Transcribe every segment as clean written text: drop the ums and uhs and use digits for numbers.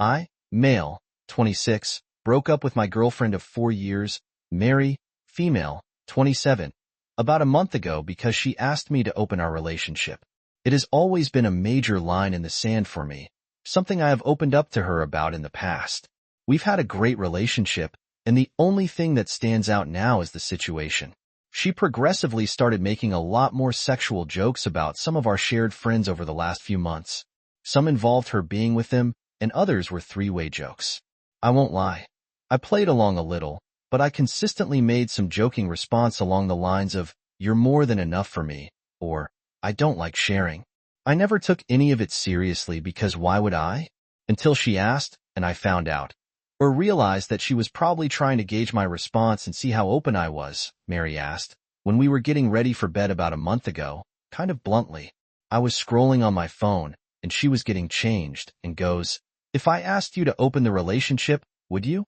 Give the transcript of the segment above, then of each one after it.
I, male, 26, broke up with my girlfriend of 4 years, Mary, female, 27, about a month ago because she asked me to open our relationship. It has always been a major line in the sand for me, something I have opened up to her about in the past. We've had a great relationship, and the only thing that stands out now is the situation. She progressively started making a lot more sexual jokes about some of our shared friends over the last few months. Some involved her being with them, and others were three-way jokes. I won't lie. I played along a little, but I consistently made some joking response along the lines of, "You're more than enough for me," or, "I don't like sharing." I never took any of it seriously because why would I? Until she asked, and I found out. Or realized that she was probably trying to gauge my response and see how open I was, Mary asked, when we were getting ready for bed about a month ago, kind of bluntly. I was scrolling on my phone, and she was getting changed, and goes, "If I asked you to open the relationship, would you?"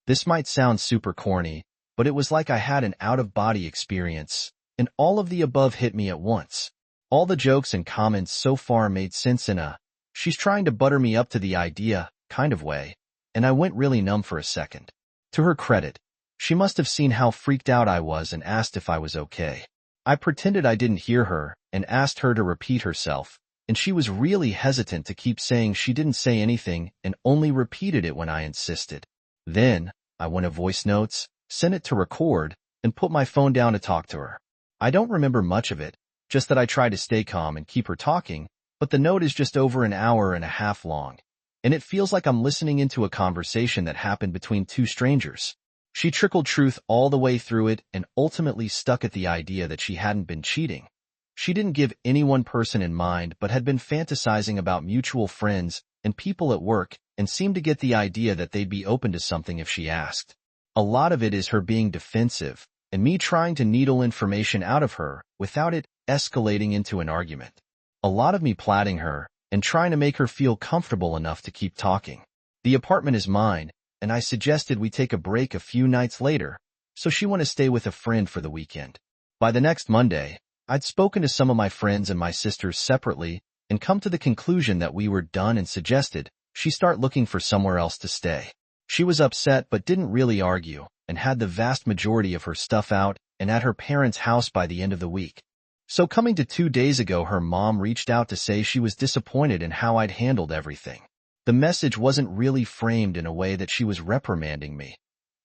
This might sound super corny, but it was like I had an out-of-body experience, and all of the above hit me at once. All the jokes and comments so far made sense in a, she's trying to butter me up to the idea, kind of way, and I went really numb for a second. To her credit, she must have seen how freaked out I was and asked if I was okay. I pretended I didn't hear her and asked her to repeat herself, and she was really hesitant to keep saying she didn't say anything and only repeated it when I insisted. Then, I went to voice notes, sent it to record, and put my phone down to talk to her. I don't remember much of it, just that I tried to stay calm and keep her talking, but the note is just over an hour and a half long, and it feels like I'm listening into a conversation that happened between two strangers. She trickled truth all the way through it and ultimately stuck at the idea that she hadn't been cheating. She didn't give any one person in mind but had been fantasizing about mutual friends and people at work and seemed to get the idea that they'd be open to something if she asked. A lot of it is her being defensive and me trying to needle information out of her without it escalating into an argument. A lot of me platting her and trying to make her feel comfortable enough to keep talking. The apartment is mine, and I suggested we take a break a few nights later, so she wanted to stay with a friend for the weekend. By the next Monday, I'd spoken to some of my friends and my sisters separately and come to the conclusion that we were done and suggested she start looking for somewhere else to stay. She was upset but didn't really argue and had the vast majority of her stuff out and at her parents' house by the end of the week. So coming to 2 days ago, her mom reached out to say she was disappointed in how I'd handled everything. The message wasn't really framed in a way that she was reprimanding me,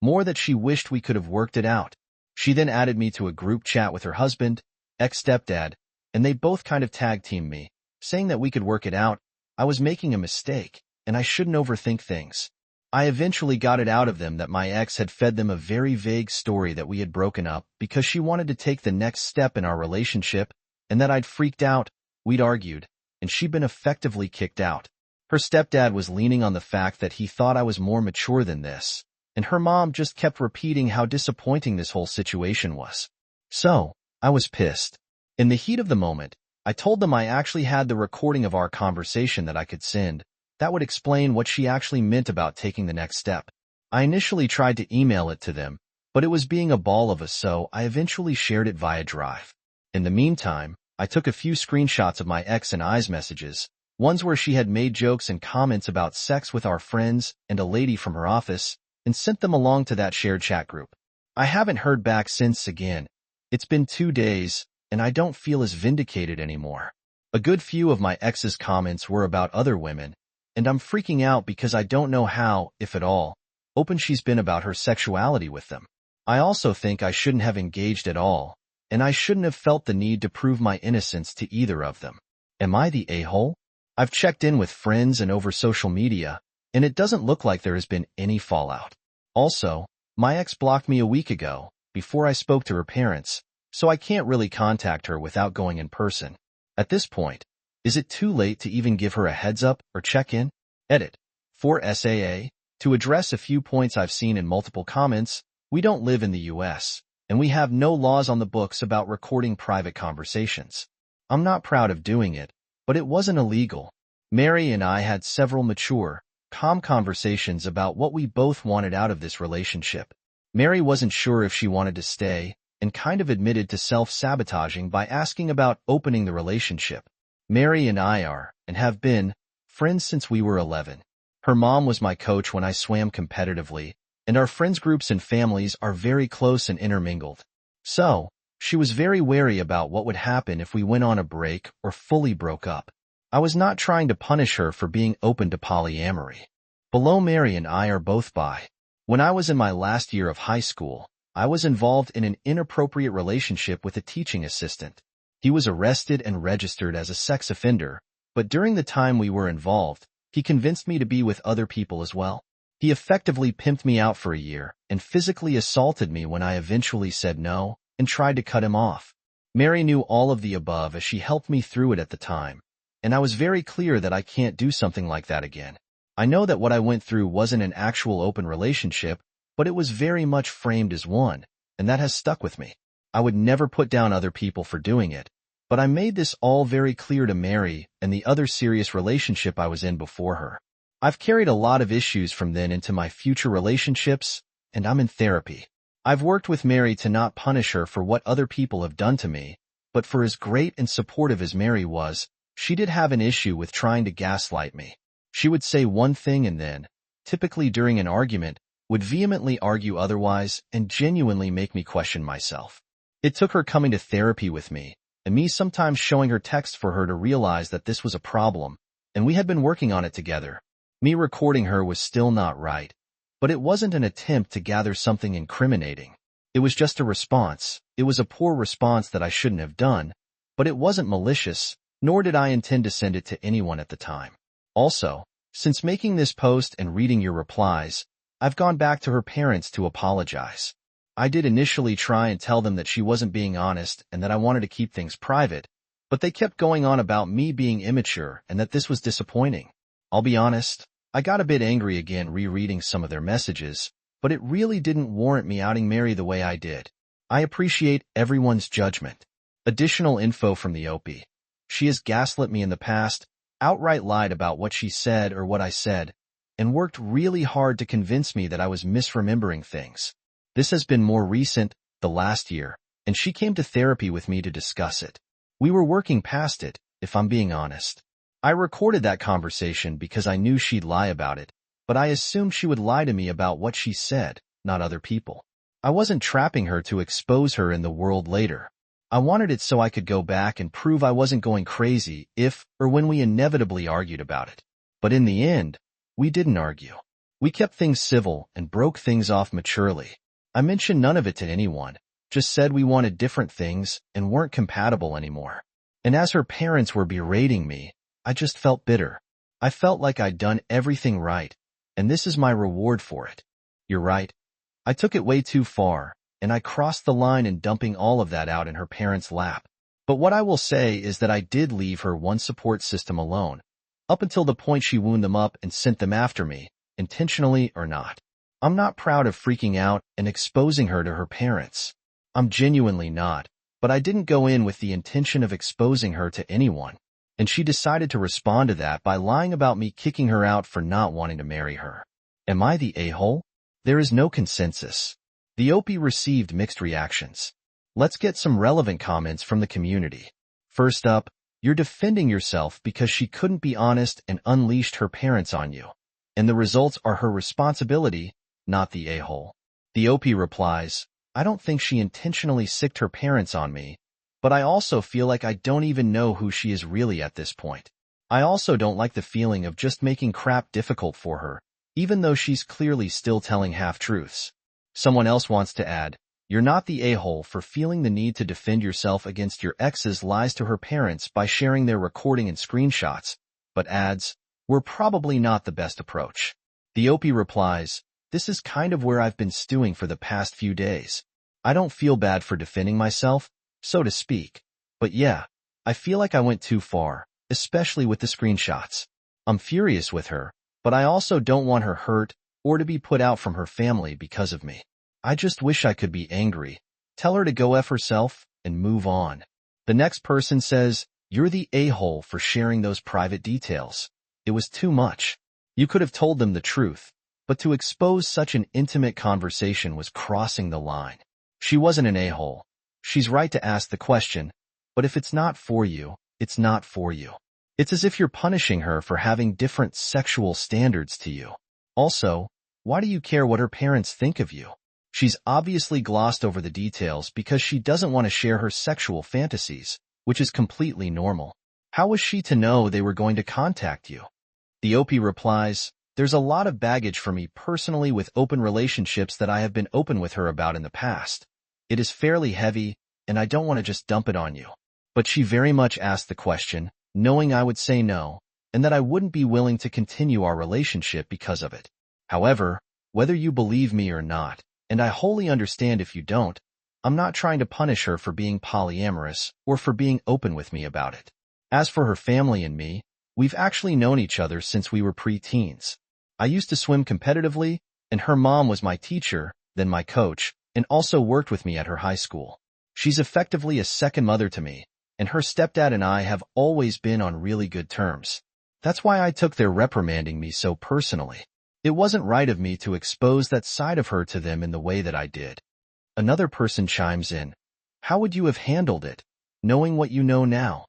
more that she wished we could have worked it out. She then added me to a group chat with her husband, ex-stepdad, and they both kind of tag-teamed me, saying that we could work it out. I was making a mistake, and I shouldn't overthink things. I eventually got it out of them that my ex had fed them a very vague story that we had broken up because she wanted to take the next step in our relationship and that I'd freaked out, we'd argued, and she'd been effectively kicked out. Her stepdad was leaning on the fact that he thought I was more mature than this, and her mom just kept repeating how disappointing this whole situation was. So, I was pissed. In the heat of the moment, I told them I actually had the recording of our conversation that I could send. That would explain what she actually meant about taking the next step. I initially tried to email it to them, but it was being a ball of a so I eventually shared it via Drive. In the meantime, I took a few screenshots of my ex and I's messages, ones where she had made jokes and comments about sex with our friends and a lady from her office, and sent them along to that shared chat group. I haven't heard back since again. It's been 2 days, and I don't feel as vindicated anymore. A good few of my ex's comments were about other women, and I'm freaking out because I don't know how, if at all, open she's been about her sexuality with them. I also think I shouldn't have engaged at all, and I shouldn't have felt the need to prove my innocence to either of them. Am I the a-hole? I've checked in with friends and over social media, and it doesn't look like there has been any fallout. Also, my ex blocked me a week ago, before I spoke to her parents, so I can't really contact her without going in person. At this point, is it too late to even give her a heads up or check in? Edit. For SAA, to address a few points I've seen in multiple comments, we don't live in the US, and we have no laws on the books about recording private conversations. I'm not proud of doing it, but it wasn't illegal. Mary and I had several mature, calm conversations about what we both wanted out of this relationship. Mary wasn't sure if she wanted to stay, and kind of admitted to self-sabotaging by asking about opening the relationship. Mary and I are, and have been, friends since we were 11. Her mom was my coach when I swam competitively, and our friends groups and families are very close and intermingled. So, she was very wary about what would happen if we went on a break or fully broke up. I was not trying to punish her for being open to polyamory. Below, Mary and I are both bi. When I was in my last year of high school, I was involved in an inappropriate relationship with a teaching assistant. He was arrested and registered as a sex offender, but during the time we were involved, he convinced me to be with other people as well. He effectively pimped me out for a year and physically assaulted me when I eventually said no and tried to cut him off. Mary knew all of the above as she helped me through it at the time, and I was very clear that I can't do something like that again. I know that what I went through wasn't an actual open relationship, but it was very much framed as one, and that has stuck with me. I would never put down other people for doing it, but I made this all very clear to Mary and the other serious relationship I was in before her. I've carried a lot of issues from then into my future relationships, and I'm in therapy. I've worked with Mary to not punish her for what other people have done to me, but for as great and supportive as Mary was, she did have an issue with trying to gaslight me. She would say one thing and then, typically during an argument, would vehemently argue otherwise and genuinely make me question myself. It took her coming to therapy with me, and me sometimes showing her texts for her to realize that this was a problem, and we had been working on it together. Me recording her was still not right, but it wasn't an attempt to gather something incriminating. It was just a response. It was a poor response that I shouldn't have done, but it wasn't malicious, nor did I intend to send it to anyone at the time. Also, since making this post and reading your replies, I've gone back to her parents to apologize. I did initially try and tell them that she wasn't being honest and that I wanted to keep things private, but they kept going on about me being immature and that this was disappointing. I'll be honest, I got a bit angry again rereading some of their messages, but it really didn't warrant me outing Mary the way I did. I appreciate everyone's judgment. Additional info from the OP. She has gaslit me in the past, outright lied about what she said or what I said, and worked really hard to convince me that I was misremembering things. This has been more recent, the last year, and she came to therapy with me to discuss it. We were working past it, if I'm being honest. I recorded that conversation because I knew she'd lie about it, but I assumed she would lie to me about what she said, not other people. I wasn't trapping her to expose her in the world later. I wanted it so I could go back and prove I wasn't going crazy if or when we inevitably argued about it. But in the end, we didn't argue. We kept things civil and broke things off maturely. I mentioned none of it to anyone, just said we wanted different things and weren't compatible anymore. And as her parents were berating me, I just felt bitter. I felt like I'd done everything right, and this is my reward for it. You're right. I took it way too far, and I crossed the line in dumping all of that out in her parents' lap. But what I will say is that I did leave her one support system alone, up until the point she wound them up and sent them after me, intentionally or not. I'm not proud of freaking out and exposing her to her parents. I'm genuinely not, but I didn't go in with the intention of exposing her to anyone, and she decided to respond to that by lying about me kicking her out for not wanting to marry her. Am I the a-hole? There is no consensus. The OP received mixed reactions. Let's get some relevant comments from the community. First up, you're defending yourself because she couldn't be honest and unleashed her parents on you, and the results are her responsibility, not the a-hole. The OP replies, I don't think she intentionally sicked her parents on me, but I also feel like I don't even know who she is really at this point. I also don't like the feeling of just making crap difficult for her, even though she's clearly still telling half-truths. Someone else wants to add, you're not the a-hole for feeling the need to defend yourself against your ex's lies to her parents by sharing their recording and screenshots, but adds, we're probably not the best approach. The OP replies, this is kind of where I've been stewing for the past few days. I don't feel bad for defending myself, so to speak, but yeah, I feel like I went too far, especially with the screenshots. I'm furious with her, but I also don't want her hurt or to be put out from her family because of me. I just wish I could be angry, tell her to go F herself, and move on. The next person says, you're the a-hole for sharing those private details. It was too much. You could have told them the truth, but to expose such an intimate conversation was crossing the line. She wasn't an a-hole. She's right to ask the question, but if it's not for you, it's not for you. It's as if you're punishing her for having different sexual standards to you. Also, why do you care what her parents think of you? She's obviously glossed over the details because she doesn't want to share her sexual fantasies, which is completely normal. How was she to know they were going to contact you? The OP replies, there's a lot of baggage for me personally with open relationships that I have been open with her about in the past. It is fairly heavy, and I don't want to just dump it on you. But she very much asked the question, knowing I would say no, and that I wouldn't be willing to continue our relationship because of it. However, whether you believe me or not, and I wholly understand if you don't, I'm not trying to punish her for being polyamorous or for being open with me about it. As for her family and me, we've actually known each other since we were pre-teens. I used to swim competitively, and her mom was my teacher, then my coach, and also worked with me at her high school. She's effectively a second mother to me, and her stepdad and I have always been on really good terms. That's why I took their reprimanding me so personally. It wasn't right of me to expose that side of her to them in the way that I did. Another person chimes in, how would you have handled it, knowing what you know now?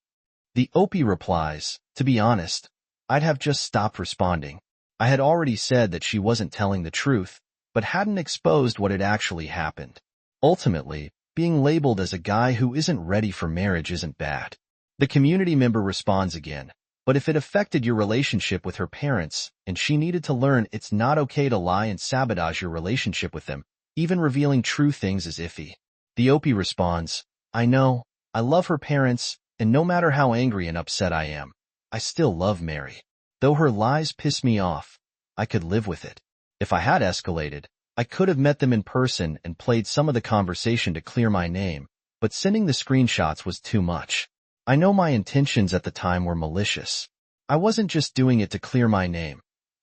The OP replies, to be honest, I'd have just stopped responding. I had already said that she wasn't telling the truth, but hadn't exposed what had actually happened. Ultimately, being labeled as a guy who isn't ready for marriage isn't bad. The community member responds again, but if it affected your relationship with her parents, and she needed to learn it's not okay to lie and sabotage your relationship with them, even revealing true things is iffy. The OP responds, I know, I love her parents, and no matter how angry and upset I am, I still love Mary. Though her lies piss me off, I could live with it. If I had escalated, I could have met them in person and played some of the conversation to clear my name, but sending the screenshots was too much. I know my intentions at the time were malicious. I wasn't just doing it to clear my name.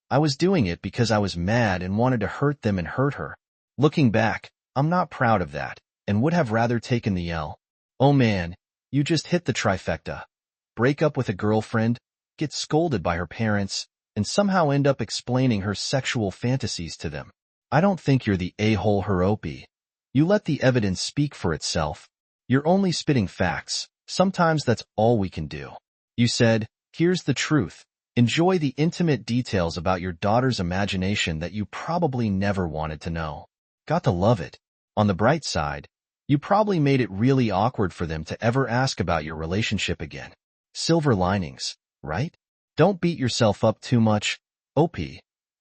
I was doing it because I was mad and wanted to hurt them and hurt her. Looking back, I'm not proud of that, and would have rather taken the L. Oh man, you just hit the trifecta. Break up with a girlfriend, get scolded by her parents, and somehow end up explaining her sexual fantasies to them. I don't think you're the a-hole her OP. You let the evidence speak for itself. You're only spitting facts. Sometimes that's all we can do. You said, here's the truth. Enjoy the intimate details about your daughter's imagination that you probably never wanted to know. Got to love it. On the bright side, you probably made it really awkward for them to ever ask about your relationship again. Silver linings, right? Don't beat yourself up too much. OP.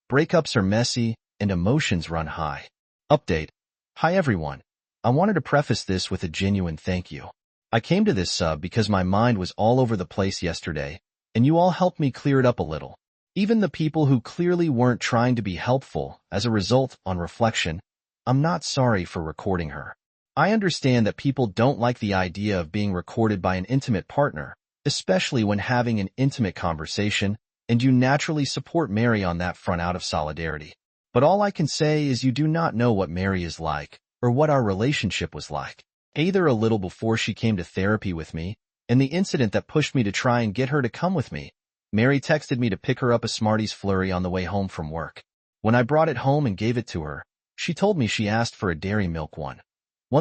Breakups are messy, and emotions run high. Update. Hi everyone. I wanted to preface this with a genuine thank you. I came to this sub because my mind was all over the place yesterday, and you all helped me clear it up a little. Even the people who clearly weren't trying to be helpful. As a result, on reflection, I'm not sorry for recording her. I understand that people don't like the idea of being recorded by an intimate partner, especially when having an intimate conversation, and you naturally support Mary on that front out of solidarity. But all I can say is you do not know what Mary is like, or what our relationship was like. Either a little before she came to therapy with me, and the incident that pushed me to try and get her to come with me. Mary texted me to pick her up a Smarties flurry on the way home from work. When I brought it home and gave it to her, she told me she asked for a Dairy Milk one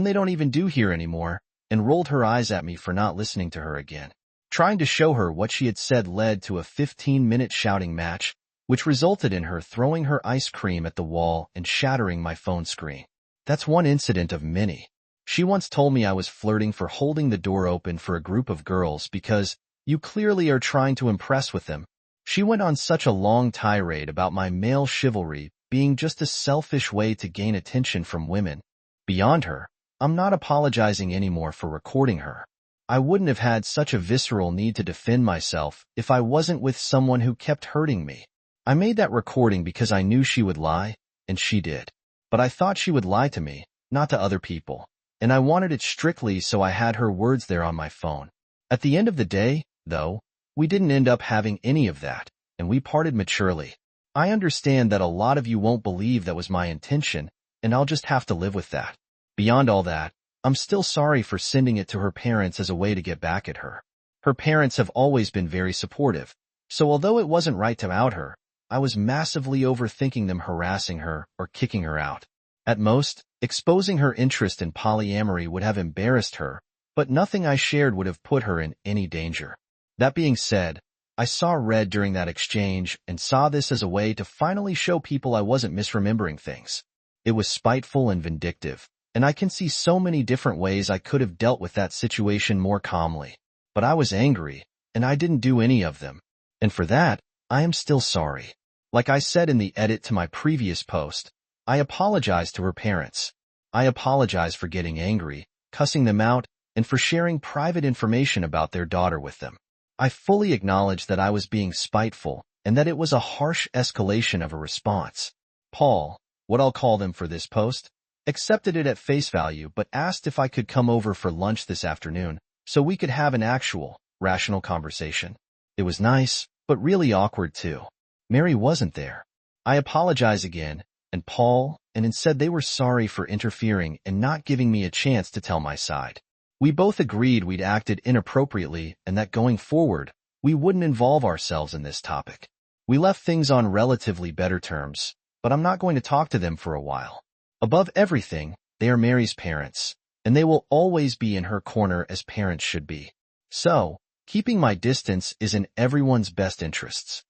they don't even do here anymore, and rolled her eyes at me for not listening to her again. Trying to show her what she had said led to a 15-minute shouting match, which resulted in her throwing her ice cream at the wall and shattering my phone screen. That's one incident of many. She once told me I was flirting for holding the door open for a group of girls because you clearly are trying to impress with them. She went on such a long tirade about my male chivalry being just a selfish way to gain attention from women. Beyond her, I'm not apologizing anymore for recording her. I wouldn't have had such a visceral need to defend myself if I wasn't with someone who kept hurting me. I made that recording because I knew she would lie, and she did. But I thought she would lie to me, not to other people, and I wanted it strictly so I had her words there on my phone. At the end of the day, though, we didn't end up having any of that, and we parted maturely. I understand that a lot of you won't believe that was my intention, and I'll just have to live with that. Beyond all that, I'm still sorry for sending it to her parents as a way to get back at her. Her parents have always been very supportive, so although it wasn't right to out her, I was massively overthinking them harassing her or kicking her out. At most, exposing her interest in polyamory would have embarrassed her, but nothing I shared would have put her in any danger. That being said, I saw red during that exchange and saw this as a way to finally show people I wasn't misremembering things. It was spiteful and vindictive, and I can see so many different ways I could have dealt with that situation more calmly. But I was angry, and I didn't do any of them. And for that, I am still sorry. Like I said in the edit to my previous post, I apologize to her parents. I apologize for getting angry, cussing them out, and for sharing private information about their daughter with them. I fully acknowledge that I was being spiteful and that it was a harsh escalation of a response. Paul, what I'll call them for this post, accepted it at face value but asked if I could come over for lunch this afternoon so we could have an actual, rational conversation. It was nice, but really awkward too. Mary wasn't there. I apologize again, and Paul, and said they were sorry for interfering and not giving me a chance to tell my side. We both agreed we'd acted inappropriately and that going forward, we wouldn't involve ourselves in this topic. We left things on relatively better terms, but I'm not going to talk to them for a while. Above everything, they are Mary's parents, and they will always be in her corner as parents should be. So, keeping my distance is in everyone's best interests.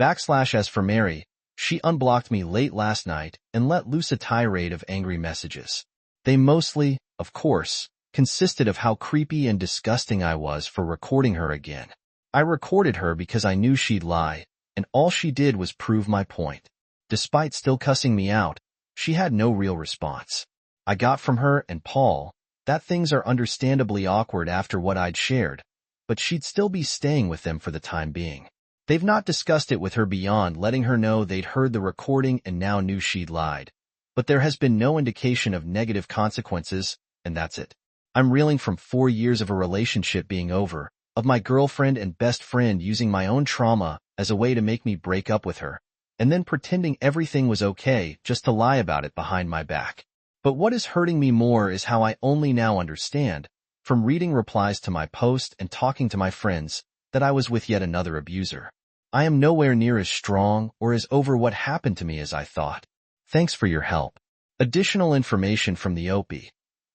As for Mary, she unblocked me late last night and let loose a tirade of angry messages. They mostly, of course, consisted of how creepy and disgusting I was for recording her again. I recorded her because I knew she'd lie, and all she did was prove my point. Despite still cussing me out, she had no real response. I got from her and Paul that things are understandably awkward after what I'd shared, but she'd still be staying with them for the time being. They've not discussed it with her beyond letting her know they'd heard the recording and now knew she'd lied. But there has been no indication of negative consequences, and that's it. I'm reeling from 4 years of a relationship being over, of my girlfriend and best friend using my own trauma as a way to make me break up with her, and then pretending everything was okay just to lie about it behind my back. But what is hurting me more is how I only now understand, from reading replies to my post and talking to my friends, that I was with yet another abuser. I am nowhere near as strong or as over what happened to me as I thought. Thanks for your help. Additional information from the OP.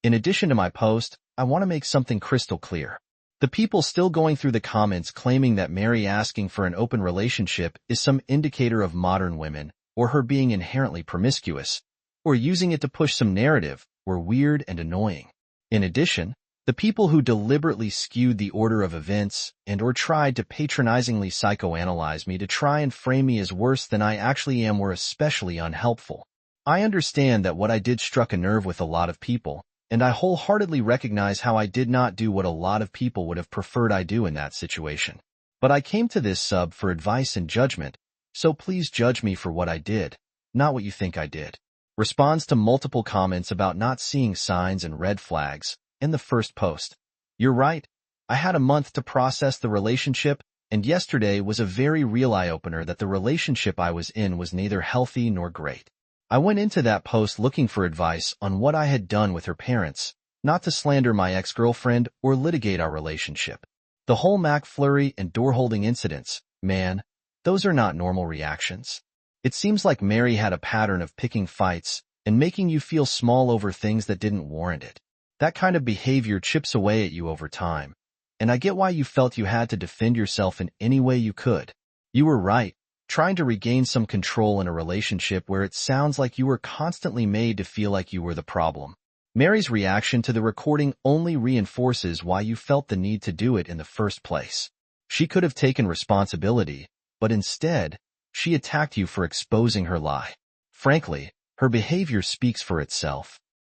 In addition to my post, I want to make something crystal clear. The people still going through the comments claiming that Mary asking for an open relationship is some indicator of modern women, or her being inherently promiscuous, or using it to push some narrative, were weird and annoying. In addition, the people who deliberately skewed the order of events and or tried to patronizingly psychoanalyze me to try and frame me as worse than I actually am were especially unhelpful. I understand that what I did struck a nerve with a lot of people, and I wholeheartedly recognize how I did not do what a lot of people would have preferred I do in that situation. But I came to this sub for advice and judgment, so please judge me for what I did, not what you think I did. Responds to multiple comments about not seeing signs and red flags. In the first post, you're right. I had a month to process the relationship, and yesterday was a very real eye-opener that the relationship I was in was neither healthy nor great. I went into that post looking for advice on what I had done with her parents, not to slander my ex-girlfriend or litigate our relationship. The whole McFlurry and door-holding incidents, man, those are not normal reactions. It seems like Mary had a pattern of picking fights and making you feel small over things that didn't warrant it. That kind of behavior chips away at you over time, and I get why you felt you had to defend yourself in any way you could. You were right, trying to regain some control in a relationship where it sounds like you were constantly made to feel like you were the problem. Mary's reaction to the recording only reinforces why you felt the need to do it in the first place. She could have taken responsibility, but instead, she attacked you for exposing her lie. Frankly, her behavior speaks for itself.